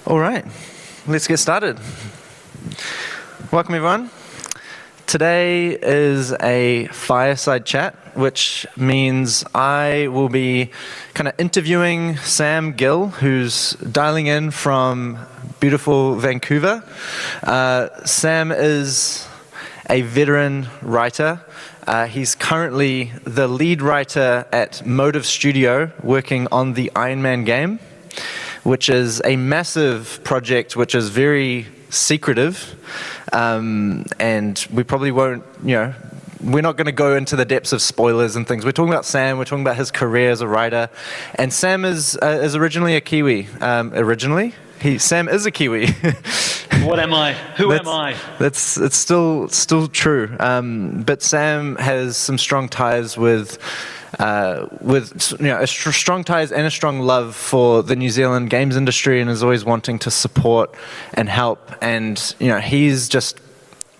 All right, let's get started. Welcome, everyone. Today is a fireside chat, which means I will be kind of interviewing Sam Gill, who's dialing in from beautiful Vancouver. Sam is a veteran writer. He's currently the lead writer at Motive Studio, working on the Iron Man game, which is a massive project which is very secretive, and we probably won't, we're not going to go into the depths of spoilers and things. We're talking about Sam, we're talking about his career as a writer, and Sam is originally a Kiwi. Sam is a Kiwi. What am I? Who am I? It's still true. But Sam has some strong ties with strong ties and a strong love for the New Zealand games industry, and is always wanting to support and help. And he's just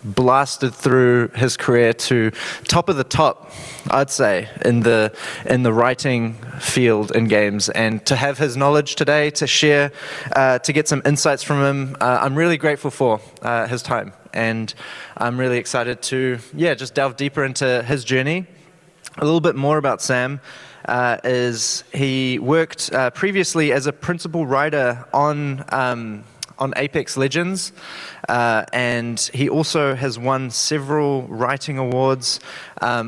blasted through his career to top of the top, I'd say, in the writing field in games. And to have his knowledge today to share, to get some insights from him, I'm really grateful for his time, and I'm really excited to just delve deeper into his journey. A little bit more about Sam is he worked previously as a principal writer on Apex Legends, and he also has won several writing awards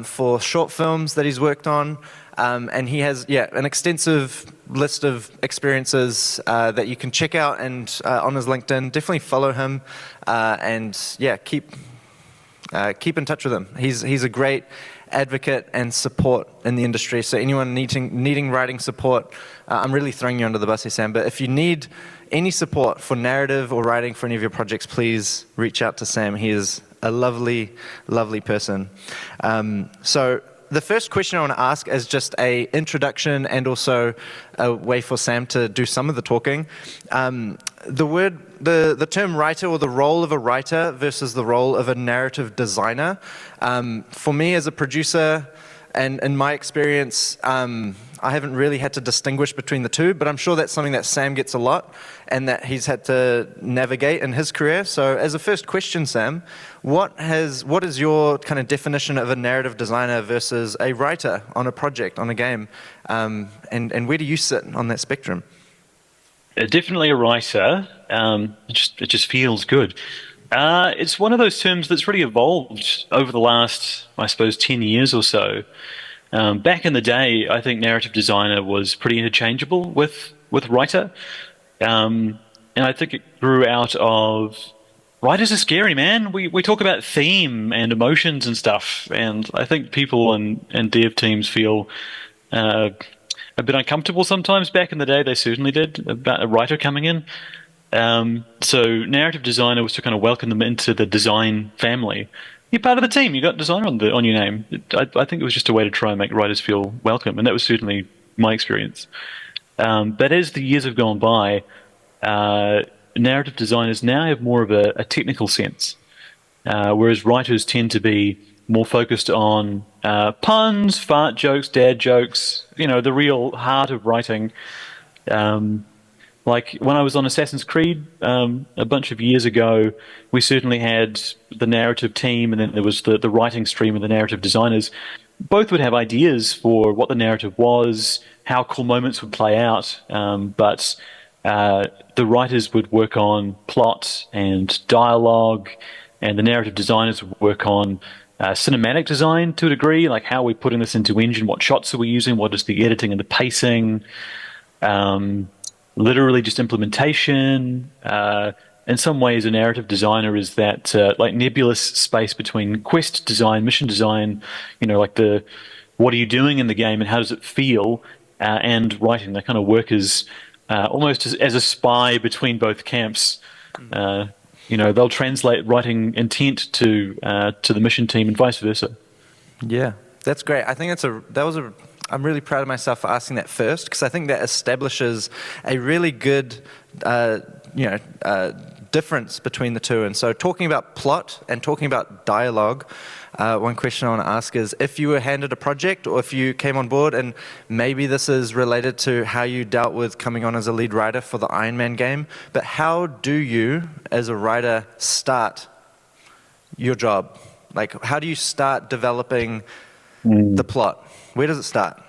for short films that he's worked on, and he has an extensive list of experiences that you can check out and on his LinkedIn. Definitely follow him, and keep in touch with him. He's a great advocate and support in the industry. So anyone needing writing support, I'm really throwing you under the bus here, Sam, but if you need any support for narrative or writing for any of your projects, please reach out to Sam. He is a lovely, lovely person. So the first question I want to ask is just a introduction and also a way for Sam to do some of the talking. The term writer, or the role of a writer versus the role of a narrative designer. For me as a producer, and in my experience, I haven't really had to distinguish between the two, but I'm sure that's something that Sam gets a lot and that he's had to navigate in his career. So as a first question, Sam, what is your kind of definition of a narrative designer versus a writer on a project, on a game? And where do you sit on that spectrum? Definitely a writer. It just feels good. It's one of those terms that's really evolved over the last, I suppose, 10 years or so. Back in the day, I think narrative designer was pretty interchangeable with writer. And I think it grew out of, writers are scary, man. We talk about theme and emotions and stuff, and I think people and dev teams feel a bit uncomfortable sometimes. Back in the day, they certainly did, about a writer coming in. So narrative designer was to kind of welcome them into the design family. You're part of the team. You got designer on your name. I think it was just a way to try and make writers feel welcome, and that was certainly my experience. But as the years have gone by, narrative designers now have more of a technical sense, whereas writers tend to be more focused on puns, fart jokes, dad jokes, the real heart of writing. Like when I was on Assassin's Creed a bunch of years ago, we certainly had the narrative team, and then there was the writing stream of the narrative designers. Both would have ideas for what the narrative was, how cool moments would play out, but the writers would work on plot and dialogue, and the narrative designers would work on cinematic design to a degree, like how are we putting this into engine, what shots are we using, what is the editing and the pacing, literally just implementation. In some ways, a narrative designer is that like nebulous space between quest design, mission design, like what are you doing in the game and how does it feel, and writing. They kind of work as almost as a spy between both camps. They'll translate writing intent to the mission team and vice versa. Yeah, that's great. I think I'm really proud of myself for asking that first, because I think that establishes a really good, difference between the two. And so talking about plot and talking about dialogue, one question I want to ask is, if you were handed a project or if you came on board, and maybe this is related to how you dealt with coming on as a lead writer for the Iron Man game, but how do you, as a writer, start your job? Like, how do you start developing the plot? Where does it start?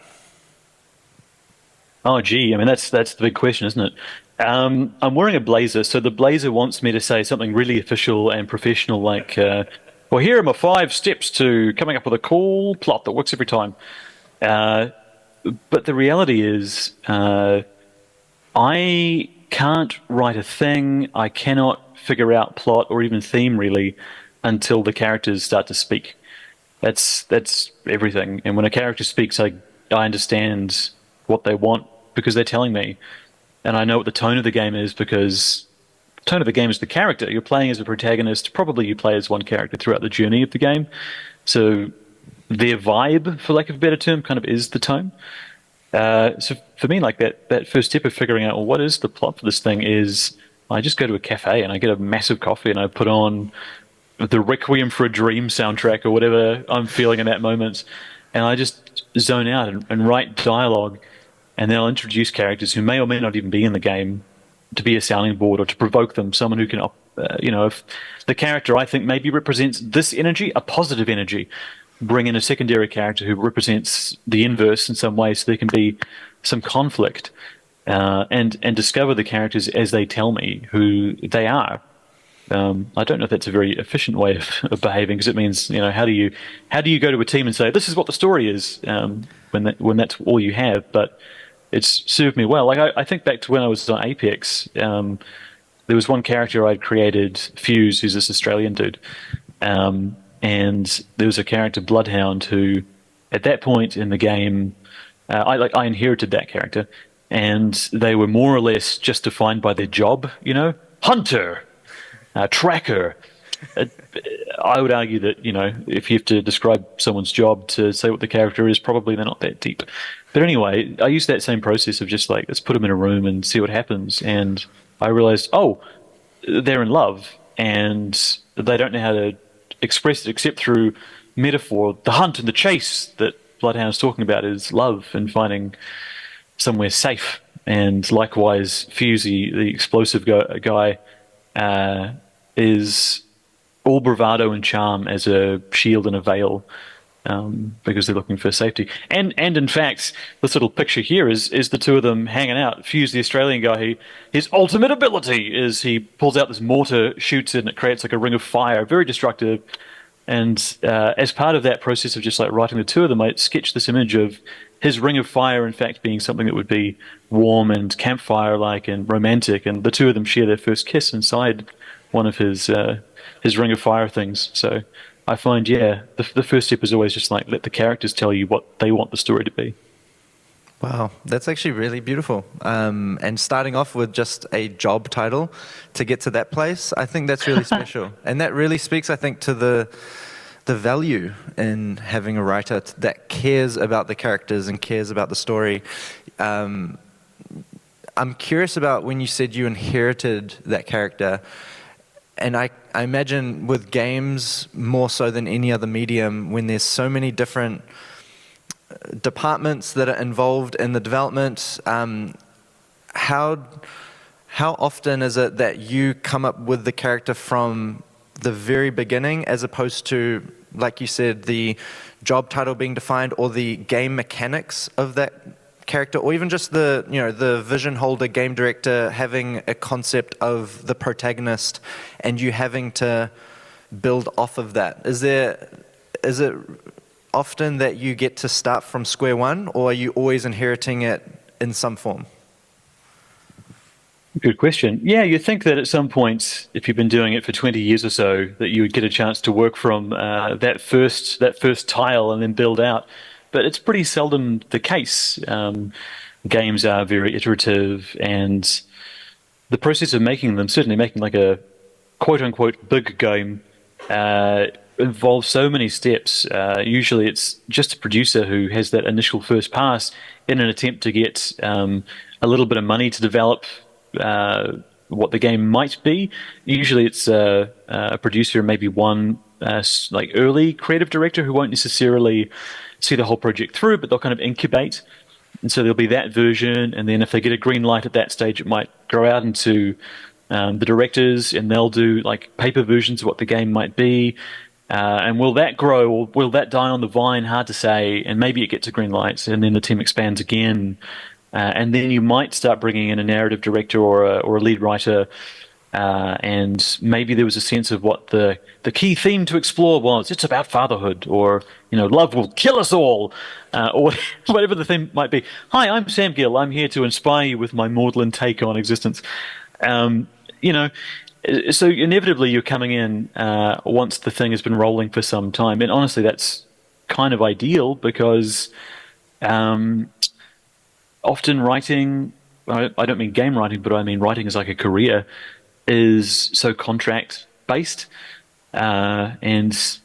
Oh, gee, I mean, that's the big question, isn't it? I'm wearing a blazer, so the blazer wants me to say something really official and professional, like, well, here are my 5 steps to coming up with a cool plot that works every time. But the reality is, I can't write a thing, I cannot figure out plot or even theme, really, until the characters start to speak. That's everything. And when a character speaks, I understand what they want because they're telling me, and I know what the tone of the game is because the tone of the game is the character. You're playing as a protagonist. Probably you play as one character throughout the journey of the game, so their vibe, for lack of a better term, kind of is the tone. So for me, like that first step of figuring out, well, what is the plot for this thing is I just go to a cafe and I get a massive coffee and I put on the Requiem for a Dream soundtrack or whatever I'm feeling in that moment, and I just zone out and write dialogue, and then I'll introduce characters who may or may not even be in the game to be a sounding board or to provoke them, someone who can, if the character I think maybe represents this energy, a positive energy, bring in a secondary character who represents the inverse in some way so there can be some conflict, and discover the characters as they tell me who they are. I don't know if that's a very efficient way of behaving, because it means, how do you go to a team and say this is what the story is, when that's all you have? But it's served me well. Like I think back to when I was on Apex. There was one character I'd created, Fuse, who's this Australian dude, and there was a character, Bloodhound, who at that point in the game, I inherited that character, and they were more or less just defined by their job, hunter. Tracker. I would argue that, if you have to describe someone's job to say what the character is, probably they're not that deep. But anyway, I used that same process of just like, let's put them in a room and see what happens. And I realized, oh, they're in love and they don't know how to express it except through metaphor. The hunt and the chase that Bloodhound's talking about is love and finding somewhere safe. And likewise, Fusey, the explosive guy, is all bravado and charm as a shield and a veil, because they're looking for safety. And in fact, this little picture here is the two of them hanging out. Fuse, the Australian guy, his ultimate ability is he pulls out this mortar, shoots it, and it creates like a ring of fire, very destructive. And as part of that process of just like writing the two of them, I sketched this image of his ring of fire, in fact, being something that would be warm and campfire-like and romantic, and the two of them share their first kiss inside one of his ring of fire things. So I find, the first step is always just like let the characters tell you what they want the story to be. Wow, that's actually really beautiful. And starting off with just a job title to get to that place, I think that's really special. And that really speaks, I think, to the value in having a writer that cares about the characters and cares about the story. I'm curious about when you said you inherited that character. And I imagine with games more so than any other medium, when there's so many different departments that are involved in the development, how often is it that you come up with the character from the very beginning, as opposed to, like you said, the job title being defined or the game mechanics of that character, or even just the vision holder, game director having a concept of the protagonist and you having to build off of that? Is it often that you get to start from square one, or are you always inheriting it in some form? Good question. Yeah, you'd think that at some point, if you've been doing it for 20 years or so, that you would get a chance to work from that first tile and then build out. But it's pretty seldom the case. Games are very iterative, and the process of making them, certainly making like a quote-unquote big game, involves so many steps. Usually it's just a producer who has that initial first pass in an attempt to get a little bit of money to develop what the game might be. Usually, it's a producer, maybe one like early creative director who won't necessarily see the whole project through, but they'll kind of incubate. And so there'll be that version, and then if they get a green light at that stage, it might grow out into the directors, and they'll do like paper versions of what the game might be. And will that grow or will that die on the vine? Hard to say. And maybe it gets a green light, and then the team expands again. And then you might start bringing in a narrative director or a lead writer. And maybe there was a sense of what the key theme to explore was. It's about fatherhood, or love will kill us all, or whatever the theme might be. Hi, I'm Sam Gill. I'm here to inspire you with my maudlin take on existence. You know, so inevitably you're coming in once the thing has been rolling for some time, and honestly, that's kind of ideal because often writing. I don't mean game writing, but I mean writing as like a career is so contract based, and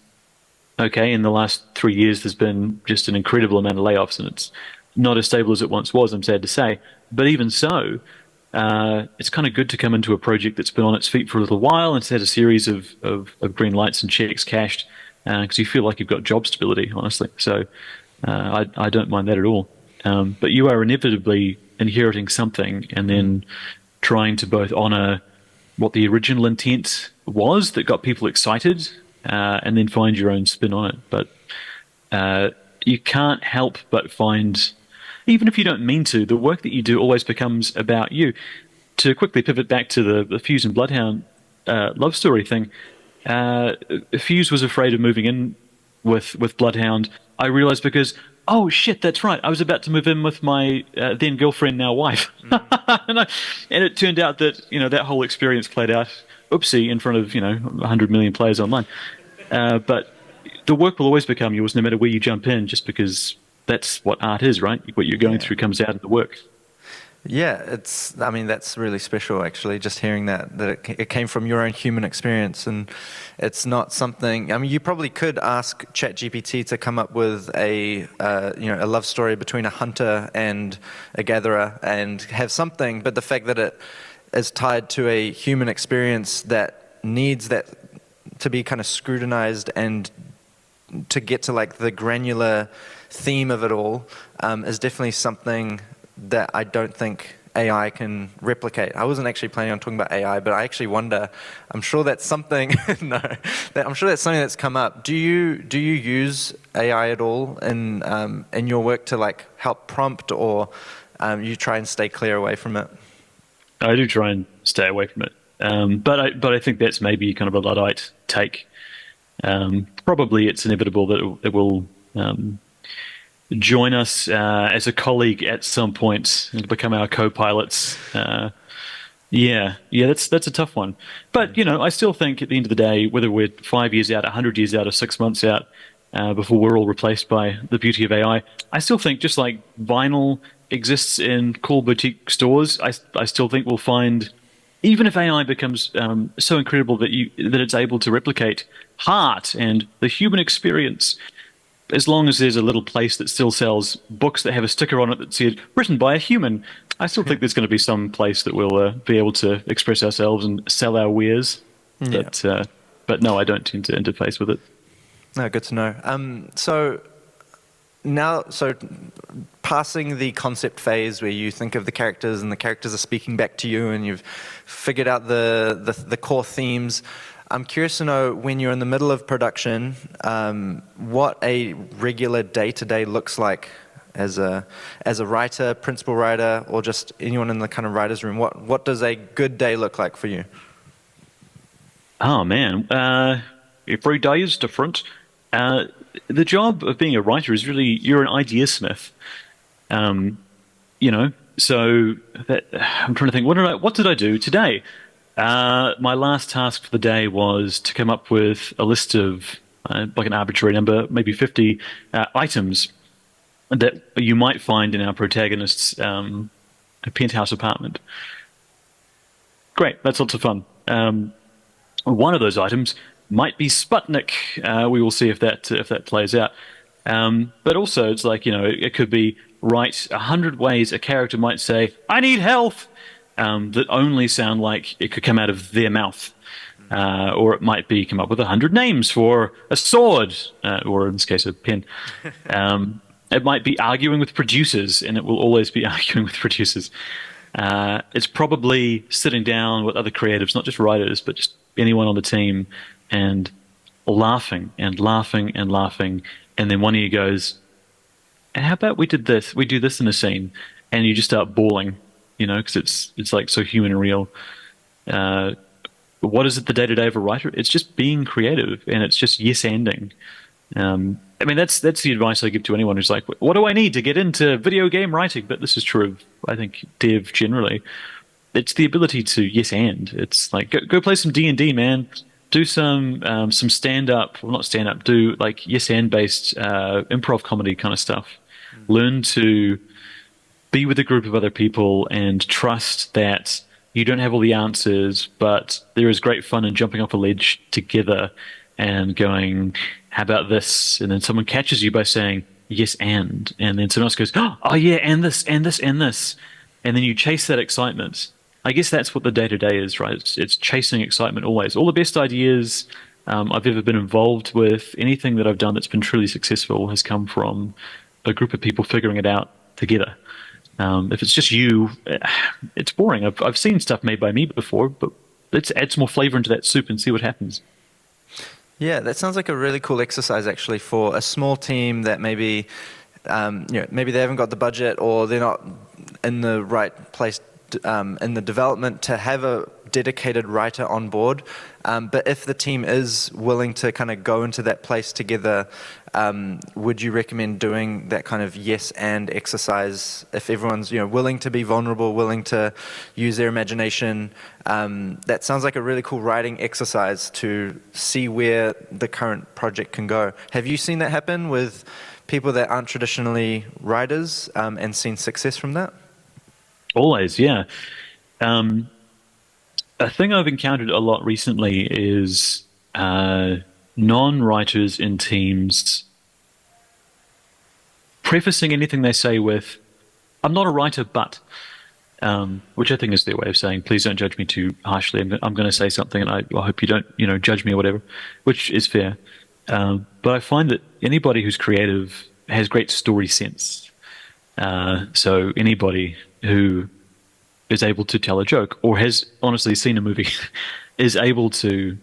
okay, in the last 3 years there's been just an incredible amount of layoffs, and it's not as stable as it once was, I'm sad to say. But even so, it's kind of good to come into a project that's been on its feet for a little while and had a series of green lights and checks cashed, because you feel like you've got job stability, honestly. So I don't mind that at all. But you are inevitably inheriting something and then trying to both honor what the original intent was that got people excited, and then find your own spin on it. But you can't help but find, even if you don't mean to, the work that you do always becomes about you. To quickly pivot back to the Fuse and Bloodhound love story thing, Fuse was afraid of moving in with Bloodhound. I realized because, oh shit, that's right, I was about to move in with my then girlfriend, now wife. And it turned out that that whole experience played out, oopsie, in front of 100 million players online. But the work will always become yours no matter where you jump in, just because that's what art is, right? What you're going through comes out in the work. Yeah, that's really special, actually, just hearing that it came from your own human experience, and it's not something. You probably could ask ChatGPT to come up with a love story between a hunter and a gatherer and have something, but the fact that it is tied to a human experience that needs that to be kind of scrutinized and to get to like the granular theme of it all is definitely something that I don't think AI can replicate. I wasn't actually planning on talking about AI, but I actually wonder, I'm sure that's something, I'm sure that's something that's come up. Do you use AI at all in your work to like help prompt, or you try and stay clear away from it? I do try and stay away from it. But I think that's maybe kind of a Luddite take. Probably it's inevitable that it will join us as a colleague at some point and become our co-pilots. That's a tough one. But I still think at the end of the day, whether we're 5 years out, 100 years out, or 6 months out, before we're all replaced by the beauty of AI, I still think just like vinyl exists in cool boutique stores, I still think we'll find, even if AI becomes so incredible that it's able to replicate heart and the human experience, as long as there's a little place that still sells books that have a sticker on it that said written by a human, I still think there's going to be some place that we'll be able to express ourselves and sell our wares. Yeah. But no, I don't tend to interface with it. No, good to know. So passing the concept phase where you think of the characters and the characters are speaking back to you and you've figured out the core themes, I'm curious to know, when you're in the middle of production, what a regular day-to-day looks like as a writer, principal writer, or just anyone in the kind of writer's room. What does a good day look like for you? Oh, man. Every day is different. The job of being a writer is really, you're an idea smith. So I'm trying to think, what did I do today? My last task for the day was to come up with a list of, like an arbitrary number, maybe 50 items that you might find in our protagonist's penthouse apartment. Great, that's lots of fun. One of those items might be Sputnik. We will see if that plays out. But also, it's like, it could be, write 100 ways a character might say, "I need health." that only sound like it could come out of their mouth. Or it might be come up with 100 names for a sword, or in this case, a pen. It might be arguing with producers, and it will always be arguing with producers. It's probably sitting down with other creatives, not just writers, but just anyone on the team, and laughing and laughing and laughing. And then one of you goes, how about we did this? We do this in a scene, and you just start bawling, because it's like so human and real. What is it the day-to-day of a writer? It's just being creative, and it's just yes-anding. I mean, that's the advice I give to anyone who's like, what do I need to get into video game writing? But this is true of, I think, dev generally. It's the ability to yes-and. It's like, go play some D&D, man. Do some stand-up, well, not stand-up, do like yes-and-based improv comedy kind of stuff. Learn to be with a group of other people and trust that you don't have all the answers, but there is great fun in jumping off a ledge together and going, how about this? And then someone catches you by saying, yes, and then someone else goes, oh yeah, and this, and this, and this. And then you chase that excitement. I guess that's what the day-to-day is, right? It's chasing excitement always. All the best ideas I've ever been involved with, anything that I've done that's been truly successful has come from a group of people figuring it out together. If it's just you, it's boring. I've seen stuff made by me before, but let's add some more flavor into that soup and see what happens. Yeah, that sounds like a really cool exercise actually for a small team that maybe, maybe they haven't got the budget or they're not in the right place in the development to have a dedicated writer on board. But if the team is willing to kind of go into that place together, would you recommend doing that kind of yes and exercise if everyone's willing to be vulnerable, willing to use their imagination? That sounds like a really cool writing exercise to see where the current project can go. Have you seen that happen with people that aren't traditionally writers and seen success from that? Always, yeah. A thing I've encountered a lot recently is non-writers in teams prefacing anything they say with, I'm not a writer, but, which I think is their way of saying, please don't judge me too harshly. I'm going to say something and I hope you don't, judge me or whatever, which is fair. But I find that anybody who's creative has great story sense. So anybody who is able to tell a joke or has honestly seen a movie is able to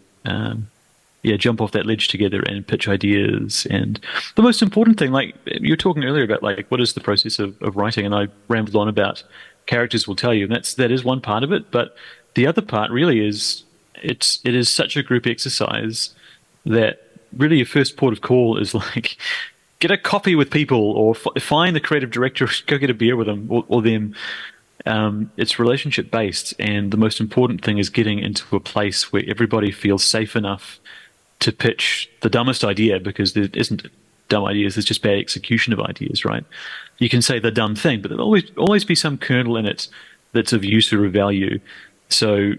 jump off that ledge together and pitch ideas. And the most important thing, like you were talking earlier about like what is the process of writing, and I rambled on about characters will tell you, and that is one part of it, but the other part really is it is such a group exercise that really your first port of call is like get a coffee with people or find the creative director, go get a beer with them or them. It's relationship based, and the most important thing is getting into a place where everybody feels safe enough to pitch the dumbest idea, because there isn't dumb ideas, there's just bad execution of ideas, right? You can say the dumb thing, but there'll always be some kernel in it that's of use or of value. So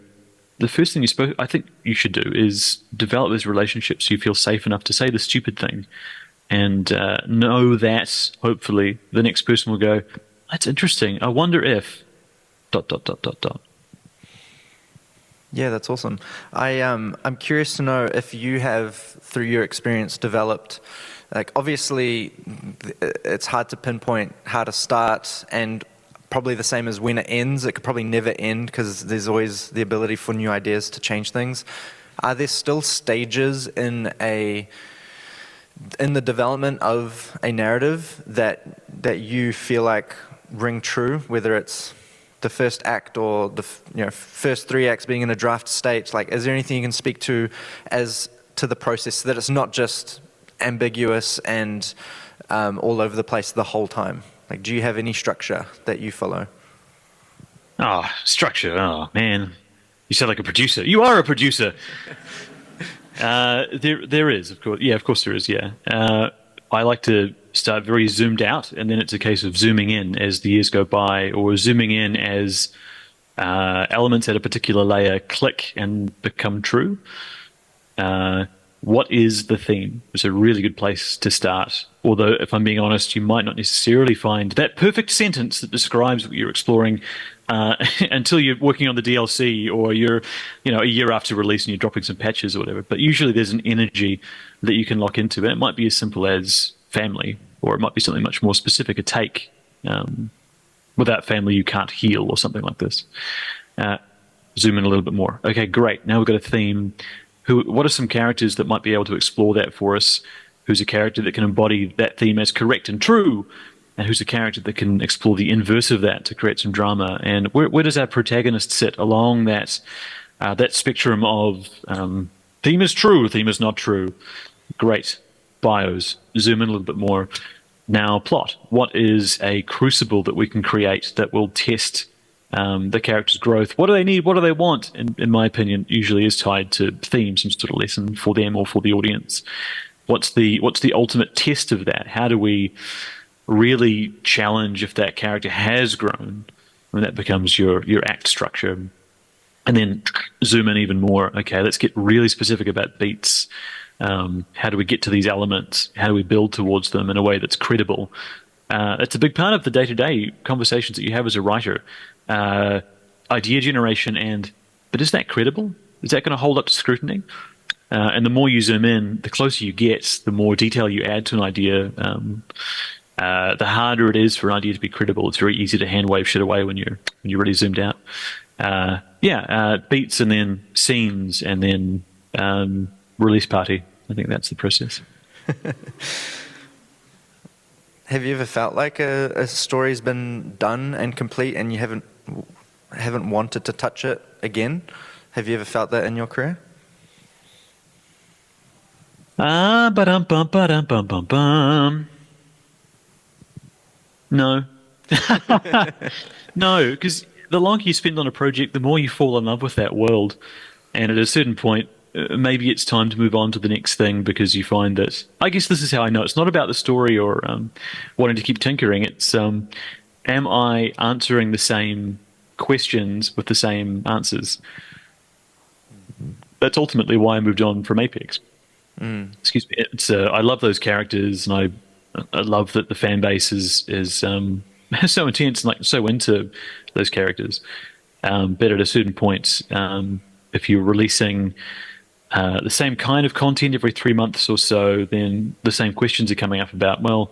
the first thing I think you should do is develop those relationships so you feel safe enough to say the stupid thing, and know that hopefully the next person will go, that's interesting, I wonder if ... Yeah, that's awesome. I'm curious to know if you have, through your experience, developed, like obviously it's hard to pinpoint how to start, and probably the same as when it ends. It could probably never end because there's always the ability for new ideas to change things. Are there still stages in the development of a narrative that you feel like ring true, whether it's the first act or the first 3 acts being in a draft state? Like, is there anything you can speak to as to the process so that it's not just ambiguous and all over the place the whole time? Like, do you have any structure that you follow? Oh, structure. Oh, man. You sound like a producer. You are a producer. There is, of course. Yeah, of course there is, yeah. I like to start very zoomed out, and then it's a case of zooming in as the years go by, or zooming in as elements at a particular layer click and become true. what is the theme? It's a really good place to start. Although, if I'm being honest, you might not necessarily find that perfect sentence that describes what you're exploring until you're working on the DLC or you're, a year after release and you're dropping some patches or whatever. But usually there's an energy that you can lock into. And it might be as simple as family, or it might be something much more specific, a take. Without family, you can't heal or something like this. Zoom in a little bit more. Okay, great. Now we've got a theme. What are some characters that might be able to explore that for us? Who's a character that can embody that theme as correct and true? And who's a character that can explore the inverse of that to create some drama? And where does our protagonist sit along that spectrum of theme is true, theme is not true? Great. Bios. Zoom in a little bit more. Now, plot. What is a crucible that we can create that will test the character's growth? What do they need? What do they want? In my opinion, usually is tied to theme, some sort of lesson for them or for the audience. What's the ultimate test of that? How do we really challenge if that character has grown? And that becomes your act structure. And then zoom in even more. Okay, let's get really specific about beats. How do we get to these elements? How do we build towards them in a way that's credible? It's a big part of the day-to-day conversations that you have as a writer. Idea generation but is that credible? Is that going to hold up to scrutiny? And the more you zoom in, the closer you get, the more detail you add to an idea, the harder it is for an idea to be credible. It's very easy to hand wave shit away when you're really zoomed out. Beats and then scenes and then release party. I think that's the process. Have you ever felt like a story's been done and complete and you haven't wanted to touch it again? Have you ever felt that in your career? Ba-dum-bum-ba-dum-bum-bum-bum. No. No, because the longer you spend on a project, the more you fall in love with that world. And at a certain point, maybe it's time to move on to the next thing because you find that, I guess this is how I know. It's not about the story or wanting to keep tinkering. It's, am I answering the same questions with the same answers? That's ultimately why I moved on from Apex. Excuse me. It's I love those characters, and I love that the fan base is so intense and like so into those characters. But at a certain point, if you're releasing the same kind of content every 3 months or so, then the same questions are coming up about, well,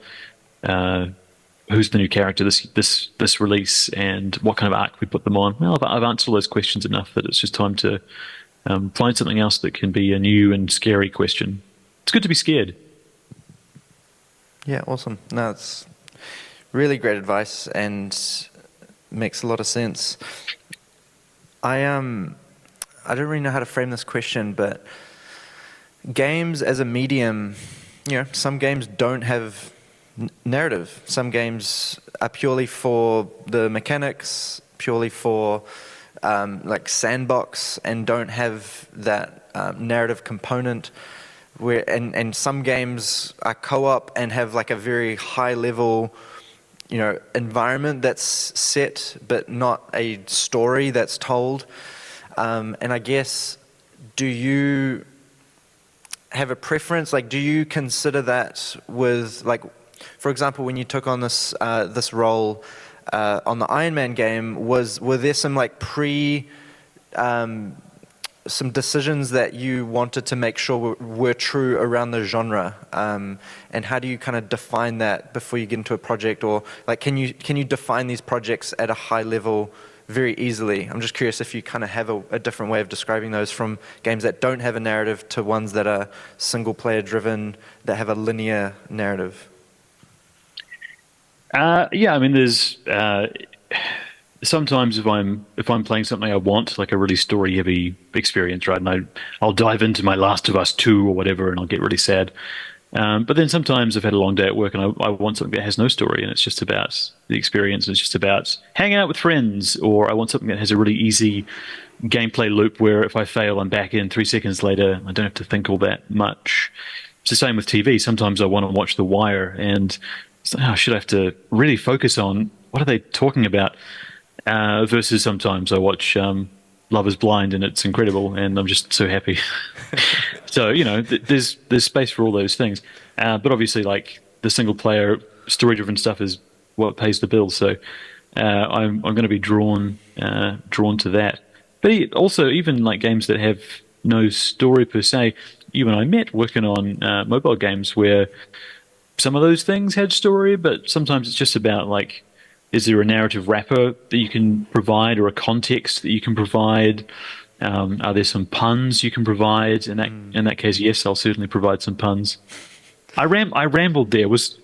who's the new character this release, and what kind of arc we put them on. Well, I've answered all those questions enough that it's just time to find something else that can be a new and scary question. It's good to be scared. Yeah, awesome. No, it's really great advice and makes a lot of sense. I don't really know how to frame this question, but games as a medium, some games don't have narrative. Some games are purely for the mechanics, purely for like sandbox, and don't have that narrative component. And some games are co-op and have like a very high level environment that's set, but not a story that's told. And I guess, do you have a preference? Like, do you consider that with, like, for example, when you took on this role on the Iron Man game, were there some like some decisions that you wanted to make sure were true around the genre, and how do you kind of define that before you get into a project? Or like, can you define these projects at a high level very easily? I'm just curious if you kind of have a different way of describing those, from games that don't have a narrative to ones that are single player driven, that have a linear narrative. Yeah, I mean, there's sometimes if I'm playing something I want, like a really story heavy experience, right, and I'll dive into my Last of Us 2 or whatever, and I'll get really sad. But then sometimes I've had a long day at work and I want something that has no story, and it's just about the experience, and it's just about hanging out with friends, or I want something that has a really easy gameplay loop where if I fail, I'm back in 3 seconds later. I don't have to think all that much. It's the same with TV. Sometimes I want to watch The Wire, and it's like, oh, should I have to really focus on what are they talking about? Versus sometimes I watch Love is Blind, and it's incredible, and I'm just so happy. So there's space for all those things, but obviously, like the single player story driven stuff is what pays the bills. So I'm going to be drawn to that. But also, even like games that have no story per se, you and I met working on mobile games where some of those things had story, but sometimes it's just about like, is there a narrative wrapper that you can provide or a context that you can provide? Are there some puns you can provide? In that case, yes, I'll certainly provide some puns. I rambled there. Was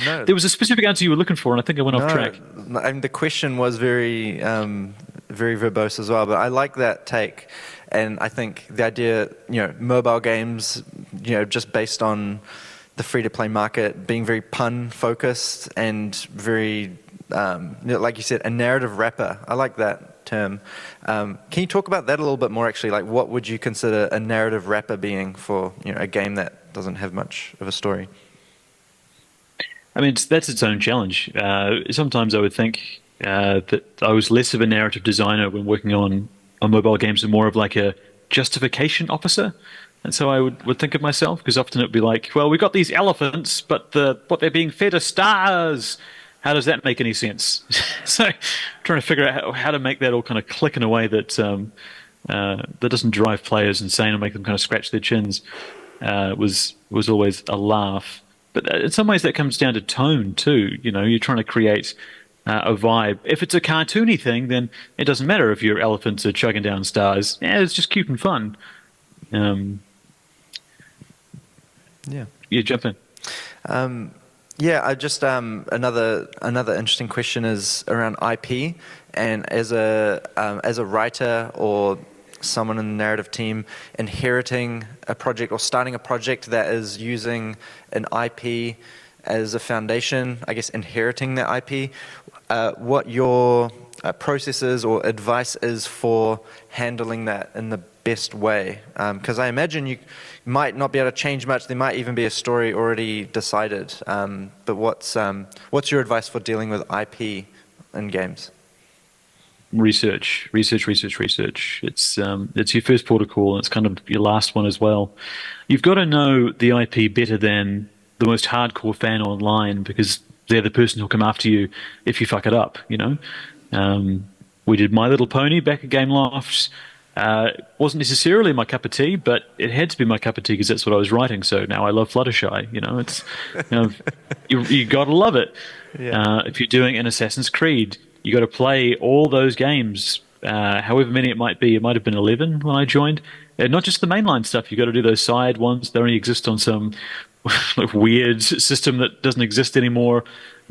No, there was a specific answer you were looking for, and I think I went off track. I mean, the question was very, very verbose as well, but I like that take. And I think the idea, mobile games, just based on the free-to-play market being very pun-focused and very, like you said, a narrative wrapper. I like that term. Can you talk about that a little bit more, actually? Like, what would you consider a narrative wrapper being for, a game that doesn't have much of a story? I mean, that's its own challenge. Sometimes I would think that I was less of a narrative designer when working on mobile games and more of like a justification officer. And so I would think of myself, because often it would be like, well, we got these elephants, but what they're being fed are stars. How does that make any sense? So trying to figure out how to make that all kind of click in a way that that doesn't drive players insane or make them kind of scratch their chins was always a laugh. But in some ways that comes down to tone too. You're trying to create a vibe. If it's a cartoony thing, then it doesn't matter if your elephants are chugging down stars. Yeah, it's just cute and fun. Yeah. You jump in. Yeah, I just another interesting question is around IP, and as a writer or someone in the narrative team, inheriting a project or starting a project that is using an IP as a foundation, I guess inheriting that IP, what your processes or advice is for handling that in the best way, because I imagine you might not be able to change much. There might even be a story already decided. But what's your advice for dealing with IP in games? Research. It's your first port of call, and it's kind of your last one as well. You've got to know the IP better than the most hardcore fan online, because they're the person who'll come after you if you fuck it up. We did My Little Pony back at Game Loft. Wasn't necessarily my cup of tea, but it had to be my cup of tea because that's what I was writing. So now I love Fluttershy. It's you got to love it. Yeah. If you're doing an Assassin's Creed, you got to play all those games, however many it might be. It might have been 11 when I joined. And not just the mainline stuff. You got to do those side ones that only exist on some weird system that doesn't exist anymore,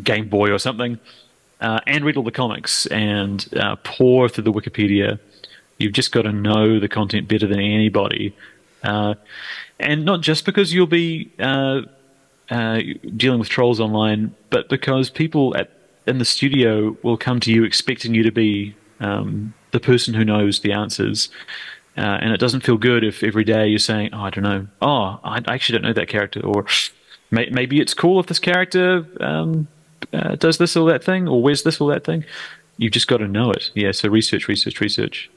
Game Boy or something. And read all the comics and pour through the Wikipedia. You've just got to know the content better than anybody. And not just because you'll be dealing with trolls online, but because people in the studio will come to you expecting you to be the person who knows the answers. And it doesn't feel good if every day you're saying, oh, I don't know. Oh, I actually don't know that character. Or maybe it's cool if this character does this or that thing, or wears this or that thing. You've just got to know it. Yeah, so research.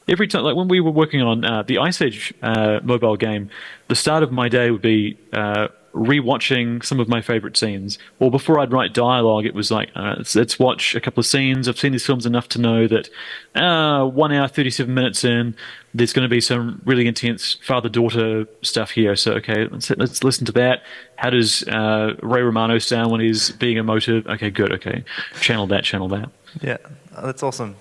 Every time, like when we were working on the Ice Age mobile game, the start of my day would be rewatching some of my favorite scenes. Or before I'd write dialogue, it was like, let's watch a couple of scenes. I've seen these films enough to know that 1 hour, 37 minutes in, there's going to be some really intense father-daughter stuff here. So, okay, let's listen to that. How does Ray Romano sound when he's being emotive? Okay, good. Okay, channel that. Yeah, that's awesome.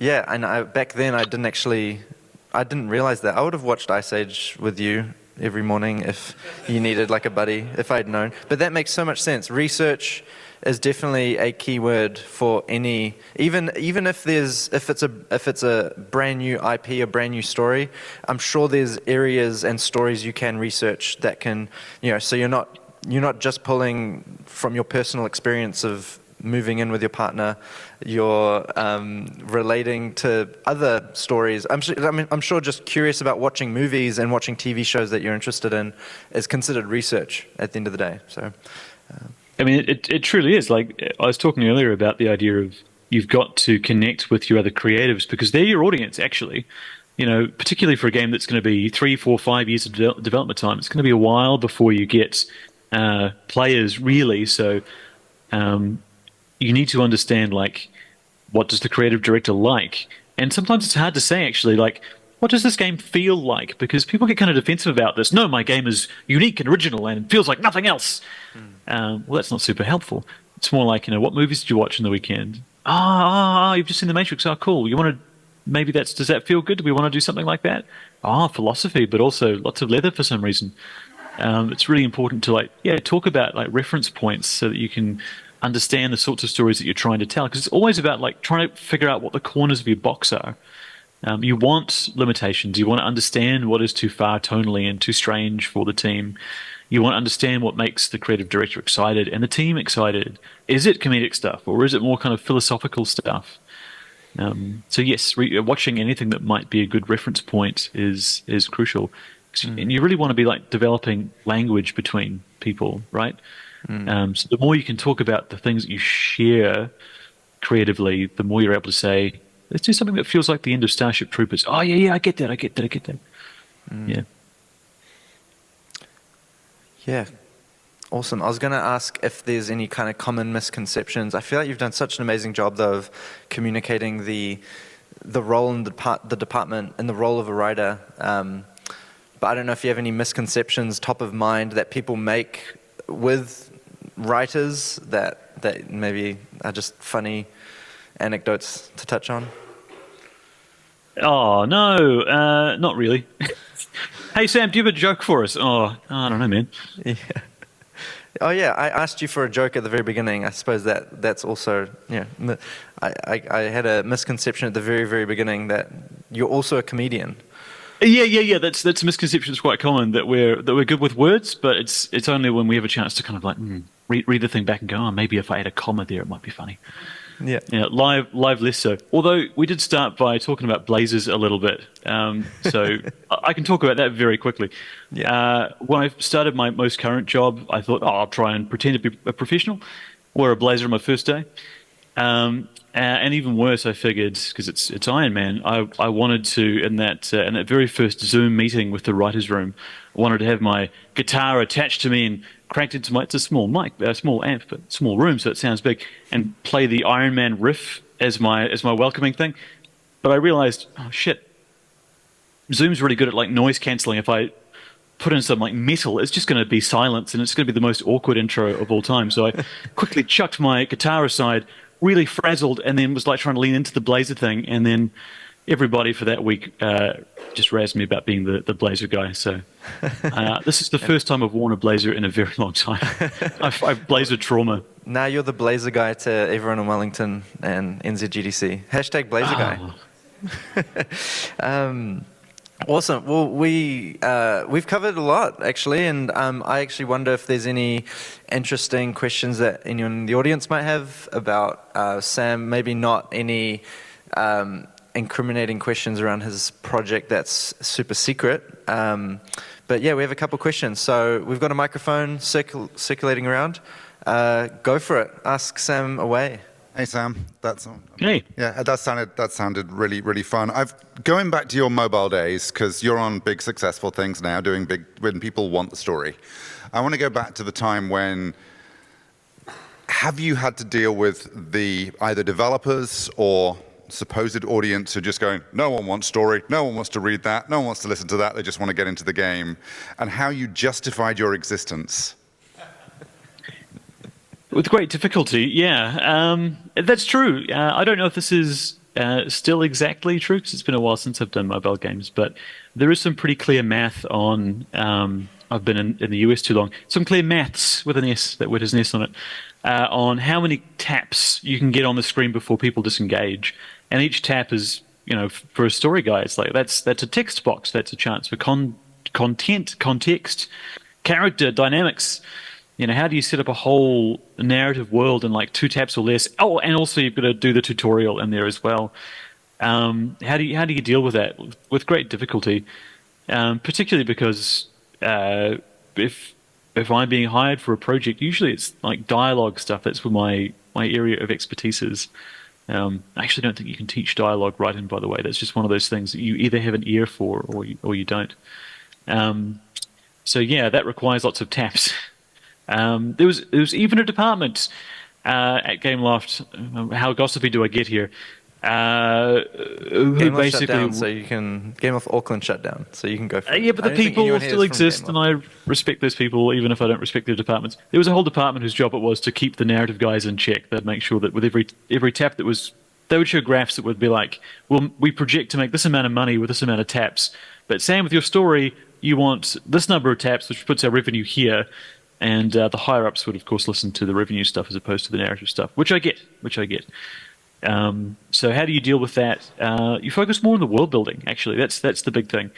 Yeah, and back then I didn't realize that. I would have watched Ice Age with you every morning if you needed like a buddy, if I'd known. But that makes so much sense. Research is definitely a key word for any, even if it's a brand new IP, a brand new story. I'm sure there's areas and stories you can research that can, so you're not just pulling from your personal experience of moving in with your partner, you're relating to other stories. I'm sure just curious about watching movies and watching TV shows that you're interested in is considered research at the end of the day. So, I mean, it truly is. Like I was talking earlier about the idea of you've got to connect with your other creatives because they're your audience, actually. You know, particularly for a game that's going to be 3, 4, 5 years of development time, it's going to be a while before you get players, really. So you need to understand, like, what does the creative director like? And sometimes it's hard to say, actually, like, what does this game feel like? Because people get kind of defensive about this. No, my game is unique and original and feels like nothing else. Well, that's not super helpful. It's more like, you know, what movies did you watch in the weekend? You've just seen The Matrix. Oh, cool. You want to, maybe does that feel good? Do we want to do something like that? Philosophy, but also lots of leather for some reason. It's really important to, like, talk about, like, reference points so that you can understand the sorts of stories that you're trying to tell. Because it's always about, like, trying to figure out what the corners of your box are. You want limitations. You want to understand what is too far tonally and too strange for the team. You want to understand what makes the creative director excited and the team excited. Is it comedic stuff or is it more kind of philosophical stuff? So yes, watching anything that might be a good reference point is crucial. And you really want to be, like, developing language between people, right? So the more you can talk about the things that you share creatively, the more you're able to say, let's do something that feels like the end of Starship Troopers. Oh, yeah, I get that. Yeah. Yeah. Awesome. I was going to ask if there's any kind of common misconceptions. I feel like you've done such an amazing job, though, of communicating the role in the department and the role of a writer. But I don't know if you have any misconceptions top of mind that people make with writers that maybe are just funny anecdotes to touch on. Oh, no, not really. Hey, Sam, do you have a joke for us? Oh, I don't know, man. Yeah. Oh, yeah, I asked you for a joke at the very beginning. I suppose that's also, I had a misconception at the very, very beginning that you're also a comedian. Yeah. That's a misconception. It's quite common that we're good with words, but it's only when we have a chance to kind of, like, read the thing back and go, oh, maybe if I add a comma there, it might be funny. Yeah. Live less so. Although we did start by talking about blazers a little bit, so I can talk about that very quickly. Yeah. When I started my most current job, I thought, I'll try and pretend to be a professional, wear a blazer on my first day, and even worse, I figured, because it's Iron Man, I wanted to, in that very first Zoom meeting with the writers' room, I wanted to have my guitar attached to me and cranked into it's a small mic, a small amp, but small room, so it sounds big, and play the Iron Man riff as my welcoming thing. But I realized, oh shit, Zoom's really good at, like, noise cancelling. If I put in some, like, metal, it's just going to be silence, and it's going to be the most awkward intro of all time. So I quickly chucked my guitar aside, really frazzled, and then was, like, trying to lean into the blazer thing, and then everybody for that week just razzed me about being the blazer guy. So this is the first time I've worn a blazer in a very long time. I've blazer trauma. Now you're the blazer guy to everyone in Wellington and NZGDC. Hashtag blazer guy. Awesome. Well, we've covered a lot, actually, and I actually wonder if there's any interesting questions that anyone in the audience might have about Sam. Maybe not any incriminating questions around his project that's super secret. But yeah, we have a couple questions. So we've got a microphone circulating around. Go for it. Ask Sam away. Hey Sam, Hey. Yeah, that sounded really, really fun. Going back to your mobile days, because you're on big successful things now, doing big when people want the story. I want to go back to the time when, have you had to deal with the either developers or supposed audience who are just going, no one wants story, no one wants to read that, no one wants to listen to that, they just want to get into the game, and how you justified your existence? With great difficulty, yeah. That's true. I don't know if this is still exactly true, because it's been a while since I've done mobile games, but there is some pretty clear math on, I've been in the US too long, some clear maths with an S, that word has an S on it, on how many taps you can get on the screen before people disengage. And each tap is, for a story guy, it's like, that's a text box, that's a chance for content, context, character, dynamics. How do you set up a whole narrative world in, like, 2 taps or less? Oh, and also you've got to do the tutorial in there as well. How do you deal with that? With great difficulty, particularly because if I'm being hired for a project, usually it's like dialogue stuff. That's where my area of expertise is. I actually don't think you can teach dialogue writing, by the way. That's just one of those things that you either have an ear for or you don't. So yeah, that requires lots of taps. There was even a department at Gameloft. How gossipy do I get here? Who Gameloft shut basically down, so you can Gameloft Auckland shut down, so you can go for it. yeah, but the people still exist, and I respect those people, even if I don't respect their departments. There was a whole department whose job it was to keep the narrative guys in check. They'd make sure that with every tap that was, they would show graphs that would be like, well, we project to make this amount of money with this amount of taps. But Sam, with your story, you want this number of taps, which puts our revenue here. And the higher ups would, of course, listen to the revenue stuff as opposed to the narrative stuff, which I get. So how do you deal with that? You focus more on the world building. Actually, that's the big thing.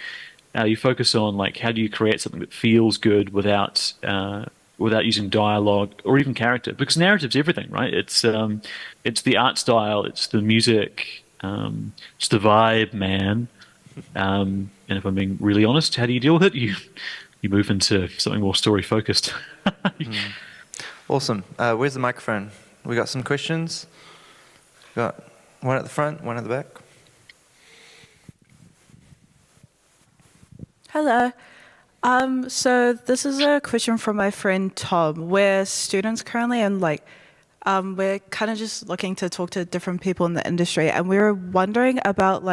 You focus on like how do you create something that feels good without using dialogue or even character, because narrative's everything, right? It's the art style, it's the music, it's the vibe, man. And if I'm being really honest, how do you deal with it? You move into something more story focused. Awesome. Where's the microphone? We got some questions. Got one at the front, one at the back. Hello. So this is a question from my friend Tom. We're students currently, and we're kind of just looking to talk to different people in the industry, and we were wondering about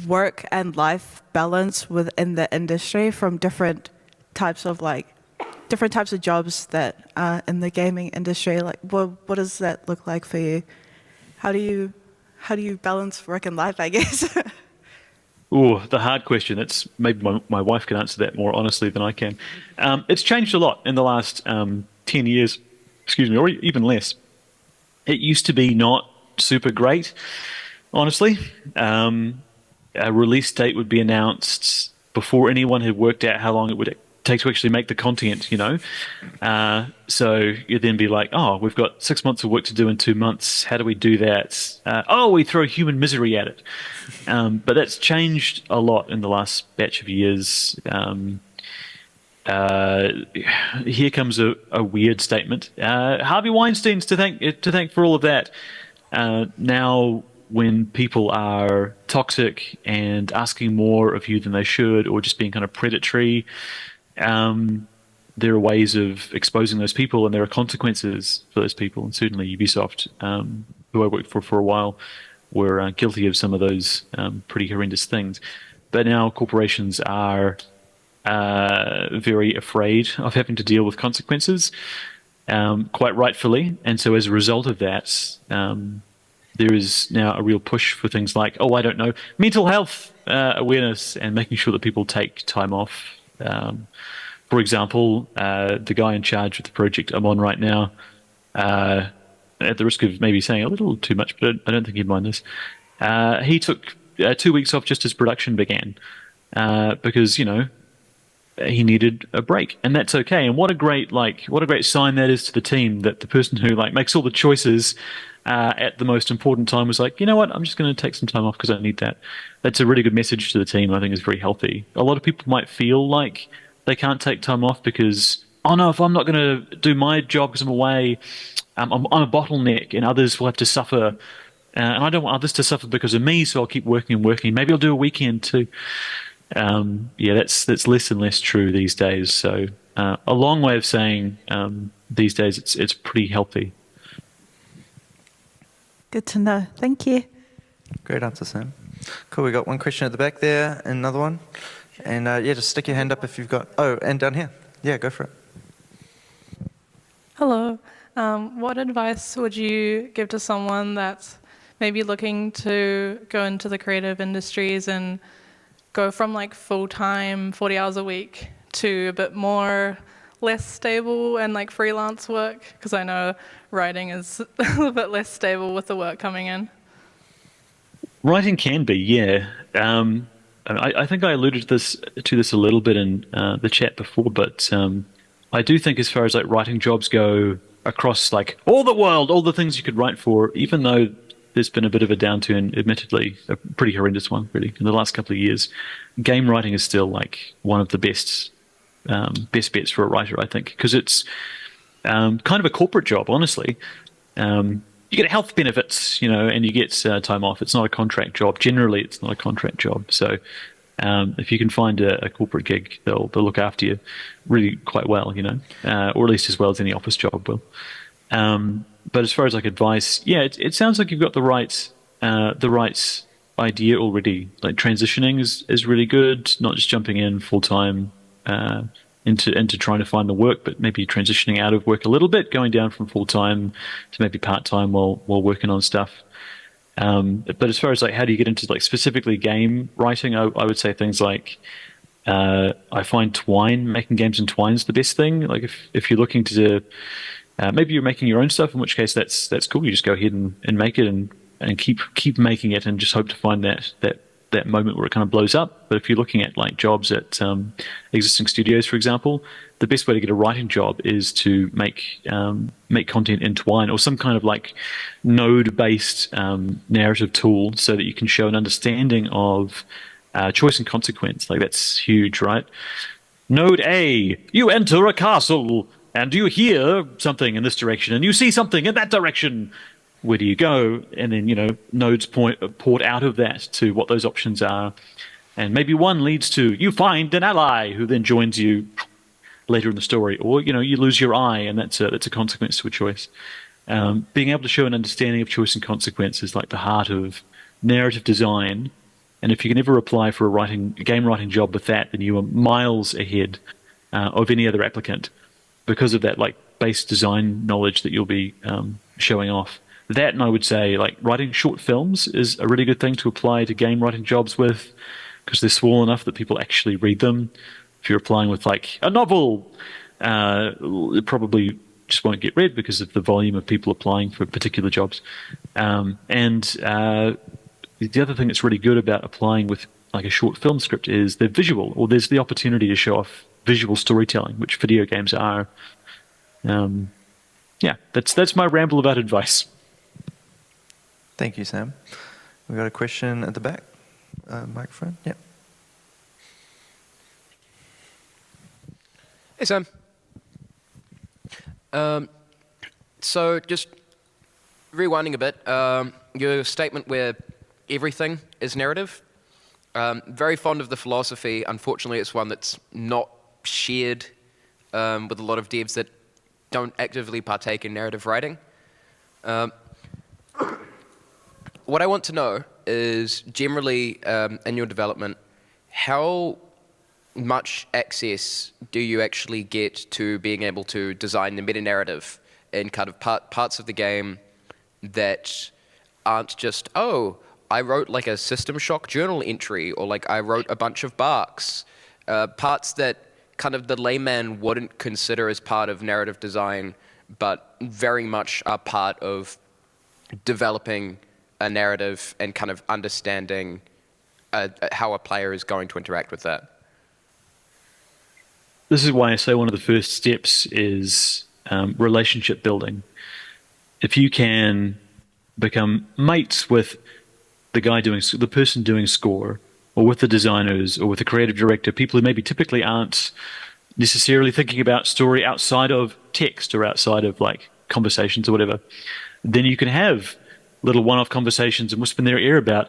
work and life balance within the industry from different types of jobs that are in the gaming industry. What does that look like for you? How do you balance work and life, I guess? Oh, the hard question. That's maybe my wife can answer that more honestly than I can. It's changed a lot in the last 10 years, or even less. It used to be not super great, honestly. A release date would be announced before anyone had worked out how long it would take to actually make the content, So you'd then be like, oh, we've got 6 months of work to do in 2 months. How do we do that? We throw human misery at it. But that's changed a lot in the last batch of years. Here comes a weird statement. Harvey Weinstein's to thank for all of that. Now, when people are toxic and asking more of you than they should, or just being kind of predatory, there are ways of exposing those people, and there are consequences for those people. And certainly Ubisoft, who I worked for a while, were guilty of some of those pretty horrendous things. But now corporations are very afraid of having to deal with consequences, quite rightfully. And so as a result of that, there is now a real push for things like, mental health awareness and making sure that people take time off. For example, the guy in charge of the project I'm on right now, at the risk of maybe saying a little too much, but I don't think he'd mind this, he took 2 weeks off just as production began because, he needed a break, and that's okay. And what a great sign that is to the team, that the person who makes all the choices at the most important time was like, you know what, I'm just going to take some time off because I need that. That's a really good message to the team. I think is very healthy. A lot of people might feel like they can't take time off because, oh no, if I'm not going to do my job because I'm away, I'm a bottleneck, and others will have to suffer. And I don't want others to suffer because of me, so I'll keep working and working. Maybe I'll do a weekend too. That's less and less true these days. So a long way of saying these days it's pretty healthy. Good to know. Thank you. Great answer, Sam. Cool, we got one question at the back there, and another one. And just stick your hand up if you've got... Oh, and down here. Yeah, go for it. Hello. What advice would you give to someone that's maybe looking to go into the creative industries and go from full-time, 40 hours a week, to a bit more less stable and freelance work? Because I know writing is a bit less stable with the work coming in. Writing can be, yeah. I think I alluded to this a little bit in the chat before, but I do think as far as writing jobs go across all the world, all the things you could write for, even though there's been a bit of a downturn, admittedly, a pretty horrendous one, really, in the last couple of years, game writing is still one of the best bets for a writer, I think, because it's kind of a corporate job, honestly. you get health benefits, and you get time off. It's not a contract job. Generally, it's not a contract job. So if you can find a corporate gig, they'll look after you really quite well, or at least as well as any office job will. But as far as like advice, yeah, it sounds like you've got the right idea already. Like transitioning is really good, not just jumping in full time into trying to find the work, but maybe transitioning out of work a little bit, going down from full time to maybe part time while working on stuff. But as far as like how do you get into like specifically game writing, I would say things like I find Twine, making games in Twine is the best thing. Like if you're looking to maybe you're making your own stuff, in which case that's cool. You just go ahead and make it and keep making it and just hope to find that moment where it kind of blows up. But if you're looking at like jobs at existing studios, for example, the best way to get a writing job is to make content in Twine or some kind of like node-based narrative tool so that you can show an understanding of choice and consequence. Like that's huge, right? Node A, you enter a castle and you hear something in this direction and you see something in that direction. Where do you go? And then, nodes port out of that to what those options are. And maybe one leads to you find an ally who then joins you later in the story. Or, you lose your eye and that's a consequence to a choice. Being able to show an understanding of choice and consequence is like the heart of narrative design. And if you can ever apply for a game writing job with that, then you are miles ahead of any other applicant because of that like base design knowledge that you'll be showing off. That, and I would say like writing short films is a really good thing to apply to game writing jobs with, because they're small enough that people actually read them. If you're applying with like a novel, it probably just won't get read because of the volume of people applying for particular jobs. The other thing that's really good about applying with like a short film script is they're visual, or there's the opportunity to show off visual storytelling, which video games are. Yeah, that's my ramble about advice. Thank you, Sam. We've got a question at the back. Microphone, yep. Hey, Sam. So just rewinding a bit, your statement where everything is narrative, very fond of the philosophy. Unfortunately, it's one that's not shared with a lot of devs that don't actively partake in narrative writing. What I want to know is generally in your development, how much access do you actually get to being able to design the meta-narrative in kind of parts of the game that aren't just, oh, I wrote like a System Shock journal entry, or like I wrote a bunch of barks, parts that kind of the layman wouldn't consider as part of narrative design, but very much are part of developing a narrative and kind of understanding how a player is going to interact with that. This is why I say one of the first steps is relationship building. If you can become mates with the person doing score, or with the designers, or with the creative director, people who maybe typically aren't necessarily thinking about story outside of text or outside of like conversations or whatever, then you can have little one-off conversations and whisper in their ear about,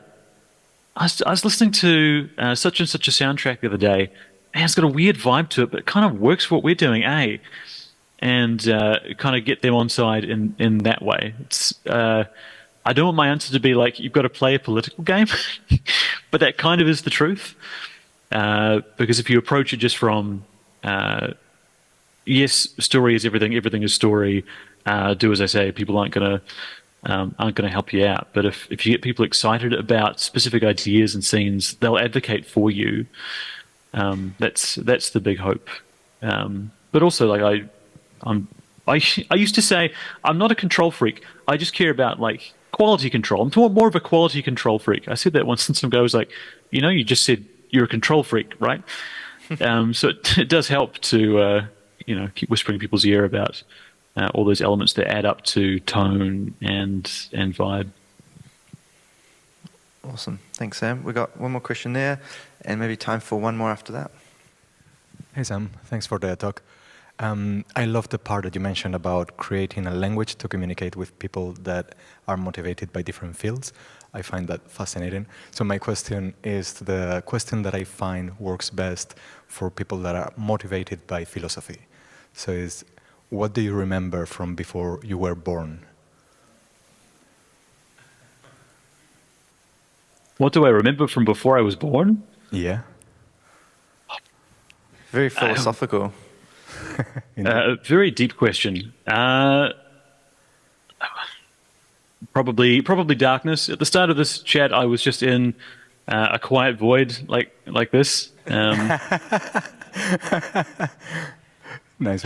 I was listening to such and such a soundtrack the other day. Man, it's got a weird vibe to it, but it kind of works for what we're doing, eh? And kind of get them on side in that way. It's I don't want my answer to be like, you've got to play a political game, but that kind of is the truth. Because if you approach it just from, yes, story is everything, everything is story, do as I say, people aren't going to help you out. But if you get people excited about specific ideas and scenes, they'll advocate for you. That's the big hope. But also, like I used to say, I'm not a control freak. I just care about like quality control. I'm more of a quality control freak. I said that once, and some guy was like, you just said you're a control freak, right? So it does help to keep whispering in people's ear about all those elements that add up to tone and vibe. Awesome. Thanks, Sam. We got one more question there, and maybe time for one more after that. Hey, Sam. Thanks for the talk. I love the part that you mentioned about creating a language to communicate with people that are motivated by different fields. I find that fascinating. So my question is the question that I find works best for people that are motivated by philosophy. So is, what do you remember from before you were born? What do I remember from before I was born? Yeah. Very philosophical. Very deep question. Probably darkness. At the start of this chat, I was just in a quiet void like this. Nice.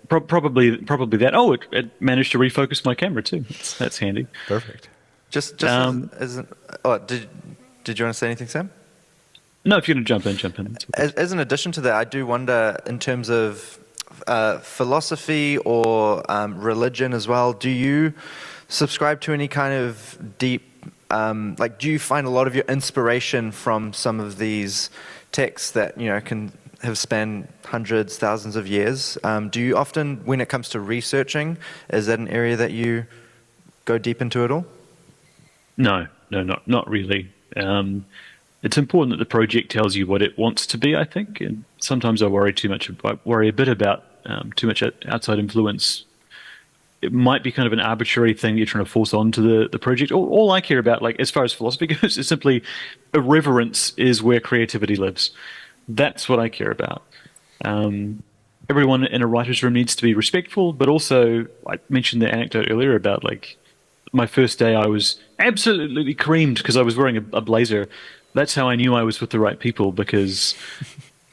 Probably that. Oh, it managed to refocus my camera too. That's handy. Perfect. Just did you want to say anything, Sam? No, if you're going to jump in. As an addition to that, I do wonder in terms of philosophy or religion as well, do you subscribe to any kind of deep, do you find a lot of your inspiration from some of these texts that, can have spanned hundreds, thousands of years? Do you often, when it comes to researching, is that an area that you go deep into at all? No, not really. It's important that the project tells you what it wants to be, I think, and sometimes I worry a bit about too much outside influence. It might be kind of an arbitrary thing you're trying to force onto the project. All I care about, as far as philosophy goes, is simply irreverence is where creativity lives. That's what I care about. Everyone in a writer's room needs to be respectful, but also, I mentioned the anecdote earlier about, my first day I was absolutely creamed because I was wearing a blazer. That's how I knew I was with the right people, because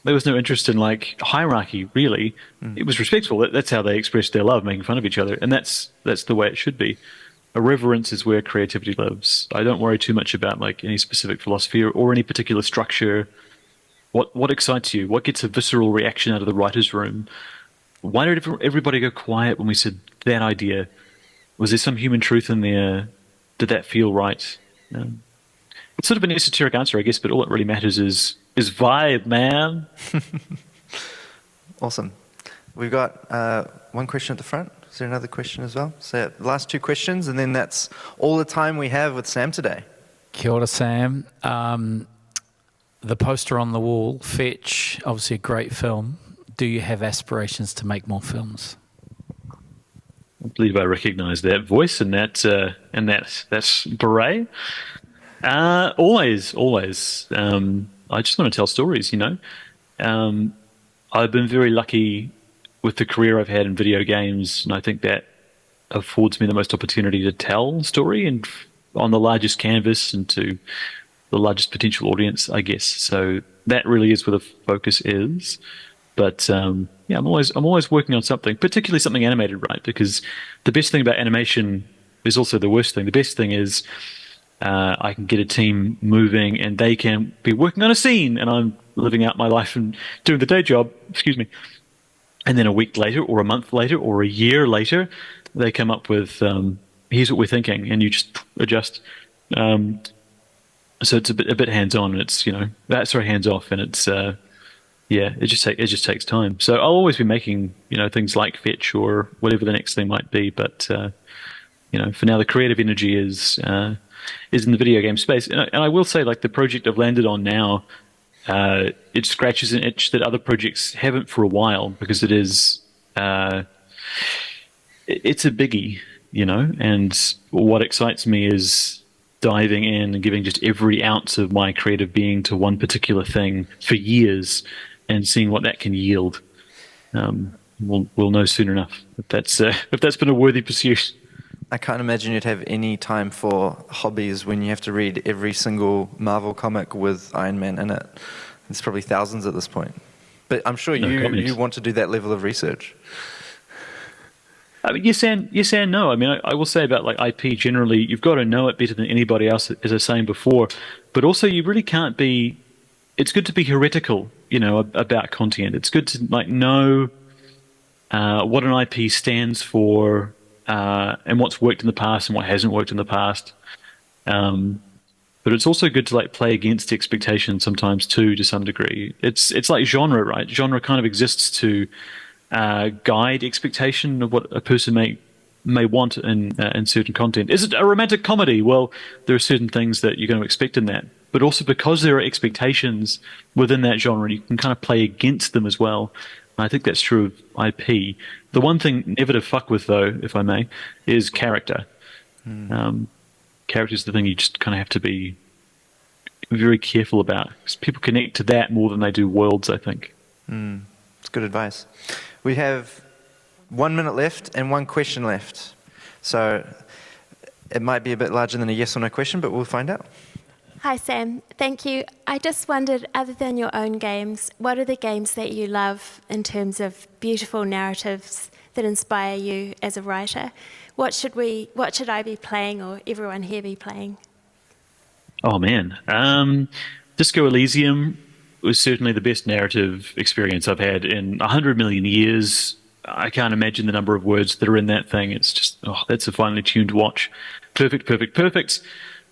there was no interest in hierarchy, really. It was respectful. That's how they expressed their love, making fun of each other. And that's the way it should be. Irreverence is where creativity lives. I don't worry too much about any specific philosophy or any particular structure. What excites you? What gets a visceral reaction out of the writer's room? Why did everybody go quiet when we said that idea? Was there some human truth in there? Did that feel right? It's sort of an esoteric answer, I guess, but all that really matters is vibe, man. Awesome. We've got one question at the front. Is there another question as well? So last two questions, and then that's all the time we have with Sam today. Kia ora, Sam. The poster on the wall, Fetch, obviously a great film. Do you have aspirations to make more films? I believe I recognise that voice and that's beret. Always. I just want to tell stories, I've been very lucky with the career I've had in video games, and I think that affords me the most opportunity to tell story and on the largest canvas and to the largest potential audience, I guess. So that really is where the focus is. But I'm always working on something, particularly something animated, right? Because the best thing about animation is also the worst thing. The best thing is I can get a team moving and they can be working on a scene and I'm living out my life and doing the day job, and then a week later or a month later or a year later, they come up with, here's what we're thinking, and you just adjust. So it's a bit hands-on, and it's, hands-off, and it's, it just takes time. So I'll always be making, things like Fetch or whatever the next thing might be, but, for now the creative energy is in the video game space. And I will say, the project I've landed on now, it scratches an itch that other projects haven't for a while, because it is, it's a biggie, and what excites me is diving in and giving just every ounce of my creative being to one particular thing for years and seeing what that can yield. We'll know soon enough if that's been a worthy pursuit. I can't imagine you'd have any time for hobbies when you have to read every single Marvel comic with Iron Man in it. There's probably thousands at this point. But I'm sure you want to do that level of research. I mean, yes and no. I mean, I will say about IP generally, you've got to know it better than anybody else, as I was saying before. But also, you really can't be. It's good to be heretical, about content. It's good to know what an IP stands for and what's worked in the past and what hasn't worked in the past. But it's also good to play against expectations sometimes too, to some degree. It's like genre, right? Genre kind of exists to guide expectation of what a person may want in certain content. Is it a romantic comedy? Well, there are certain things that you're going to expect in that, but also because there are expectations within that genre, you can kind of play against them as well. I think that's true of IP. The one thing never to fuck with, though, if I may, is character. Character is the thing you just kind of have to be very careful about, because people connect to that more than they do worlds, I think. It's good advice. We have 1 minute left and one question left. So it might be a bit larger than a yes or no question, but we'll find out. Hi, Sam. Thank you. I just wondered, other than your own games, what are the games that you love in terms of beautiful narratives that inspire you as a writer? What should I be playing, or everyone here be playing? Oh, man. Disco Elysium was certainly the best narrative experience I've had in 100 million years. I can't imagine the number of words that are in that thing. It's just, that's a finely tuned watch. Perfect, perfect, perfect.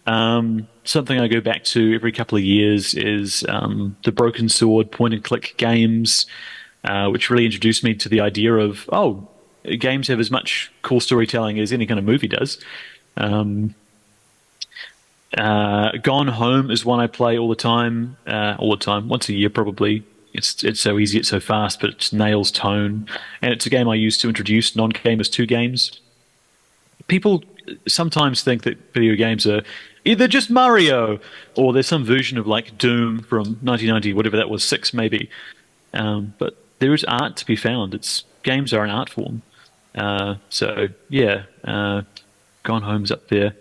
Something I go back to every couple of years is the Broken Sword point-and-click games, which really introduced me to the idea of, games have as much cool storytelling as any kind of movie does. Gone Home is one I play all the time, once a year probably. It's so easy, it's so fast, but it nails tone. And it's a game I use to introduce non-gamers to games. People sometimes think that video games are either just Mario, or there's some version of like Doom from 1990, whatever that was, 6 maybe. But there is art to be found. Games are an art form. So yeah, Gone Home's up there.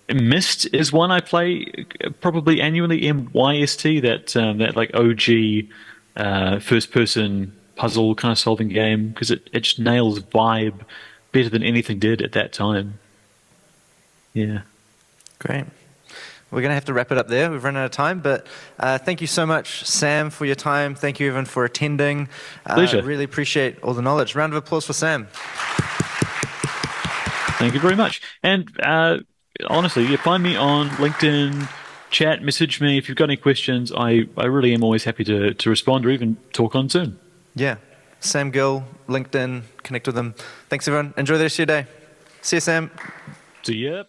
Myst is one I play probably annually. MYST, that like OG first-person puzzle kind of solving game, because it just nails vibe better than anything did at that time. Yeah. Great. We're going to have to wrap it up there. We've run out of time, but thank you so much, Sam, for your time. Thank you, everyone, for attending. Pleasure. Really appreciate all the knowledge. Round of applause for Sam. Thank you very much. And honestly, you find me on LinkedIn, chat, message me if you've got any questions. I really am always happy to respond, or even talk on Zoom. Yeah. Sam Gill, LinkedIn, connect with them. Thanks, everyone. Enjoy the rest of your day. See you, Sam. See ya.